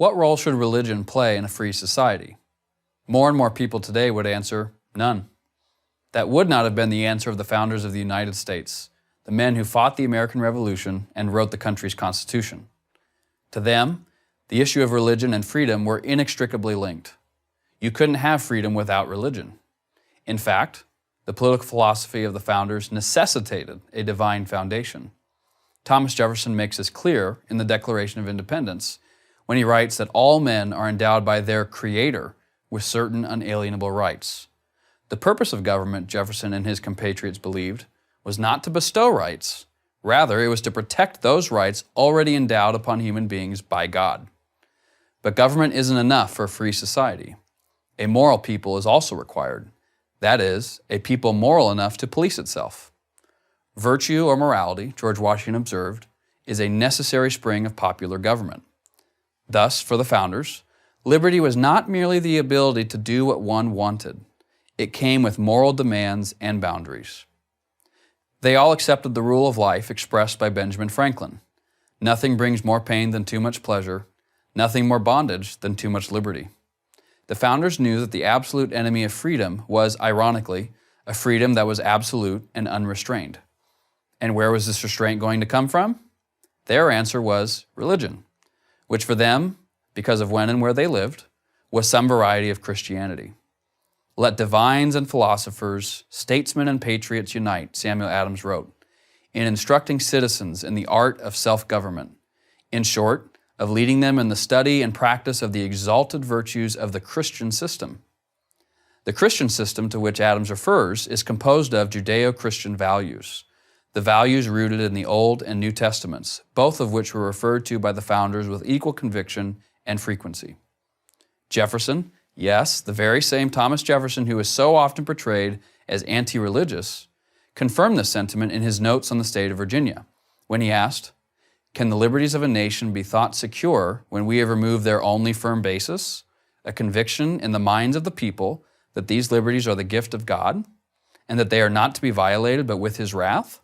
What role should religion play in a free society? More and more people today would answer, none. That would not have been the answer of the founders of the United States, the men who fought the American Revolution and wrote the country's Constitution. To them, the issue of religion and freedom were inextricably linked. You couldn't have freedom without religion. In fact, the political philosophy of the founders necessitated a divine foundation. Thomas Jefferson makes this clear in the Declaration of Independence when he writes that all men are endowed by their Creator with certain unalienable rights. The purpose of government, Jefferson and his compatriots believed, was not to bestow rights. Rather, it was to protect those rights already endowed upon human beings by God. But government isn't enough for a free society. A moral people is also required. That is, a people moral enough to police itself. Virtue or morality, George Washington observed, is a necessary spring of popular government. Thus, for the founders, liberty was not merely the ability to do what one wanted. It came with moral demands and boundaries. They all accepted the rule of life expressed by Benjamin Franklin. Nothing brings more pain than too much pleasure, nothing more bondage than too much liberty. The founders knew that the absolute enemy of freedom was, ironically, a freedom that was absolute and unrestrained. And where was this restraint going to come from? Their answer was religion, which for them, because of when and where they lived, was some variety of Christianity. Let divines and philosophers, statesmen and patriots unite, Samuel Adams wrote, in instructing citizens in the art of self-government. In short, of leading them in the study and practice of the exalted virtues of the Christian system. The Christian system to which Adams refers is composed of Judeo-Christian values, the values rooted in the Old and New Testaments, both of which were referred to by the founders with equal conviction and frequency. Jefferson, yes, the very same Thomas Jefferson who is so often portrayed as anti-religious, confirmed this sentiment in his notes on the state of Virginia, when he asked, "Can the liberties of a nation be thought secure when we have removed their only firm basis, a conviction in the minds of the people that these liberties are the gift of God, and that they are not to be violated but with His wrath?"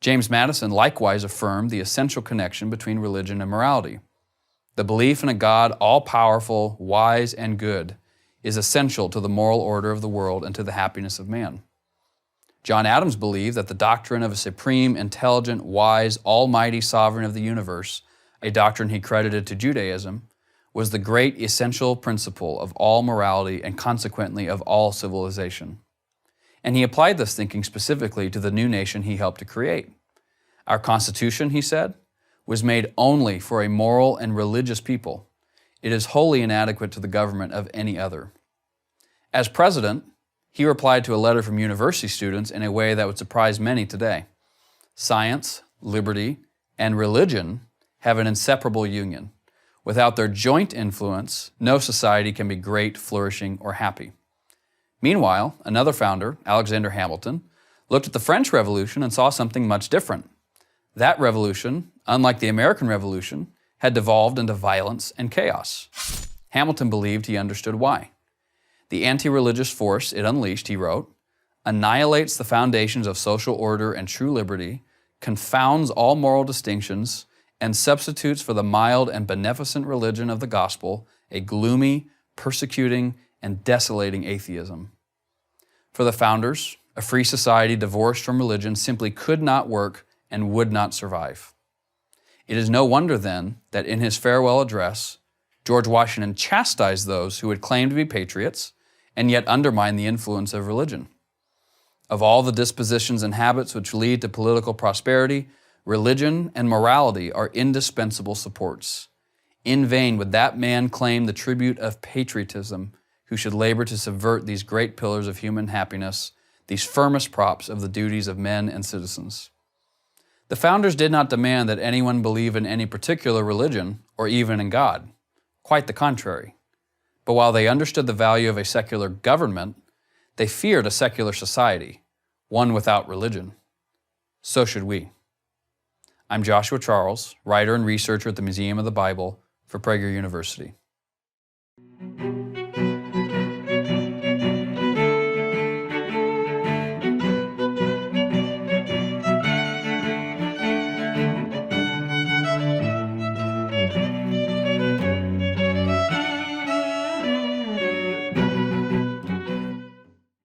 James Madison likewise affirmed the essential connection between religion and morality. The belief in a God all-powerful, wise, and good is essential to the moral order of the world and to the happiness of man. John Adams believed that the doctrine of a supreme, intelligent, wise, almighty sovereign of the universe, a doctrine he credited to Judaism, was the great essential principle of all morality and consequently of all civilization. And he applied this thinking specifically to the new nation he helped to create. Our Constitution, he said, was made only for a moral and religious people. It is wholly inadequate to the government of any other. As president, he replied to a letter from university students in a way that would surprise many today. Science, liberty, and religion have an inseparable union. Without their joint influence, no society can be great, flourishing, or happy. Meanwhile, another founder, Alexander Hamilton, looked at the French Revolution and saw something much different. That revolution, unlike the American Revolution, had devolved into violence and chaos. Hamilton believed he understood why. The anti-religious force it unleashed, he wrote, annihilates the foundations of social order and true liberty, confounds all moral distinctions, and substitutes for the mild and beneficent religion of the gospel a gloomy, persecuting, and desolating atheism. For the founders, a free society divorced from religion simply could not work and would not survive. It is no wonder then that in his farewell address, George Washington chastised those who would claim to be patriots and yet undermine the influence of religion. Of all the dispositions and habits which lead to political prosperity, religion and morality are indispensable supports. In vain would that man claim the tribute of patriotism who should labor to subvert these great pillars of human happiness, these firmest props of the duties of men and citizens. The founders did not demand that anyone believe in any particular religion or even in God. Quite the contrary. But while they understood the value of a secular government, they feared a secular society, one without religion. So should we. I'm Joshua Charles, writer and researcher at the Museum of the Bible for Prager University.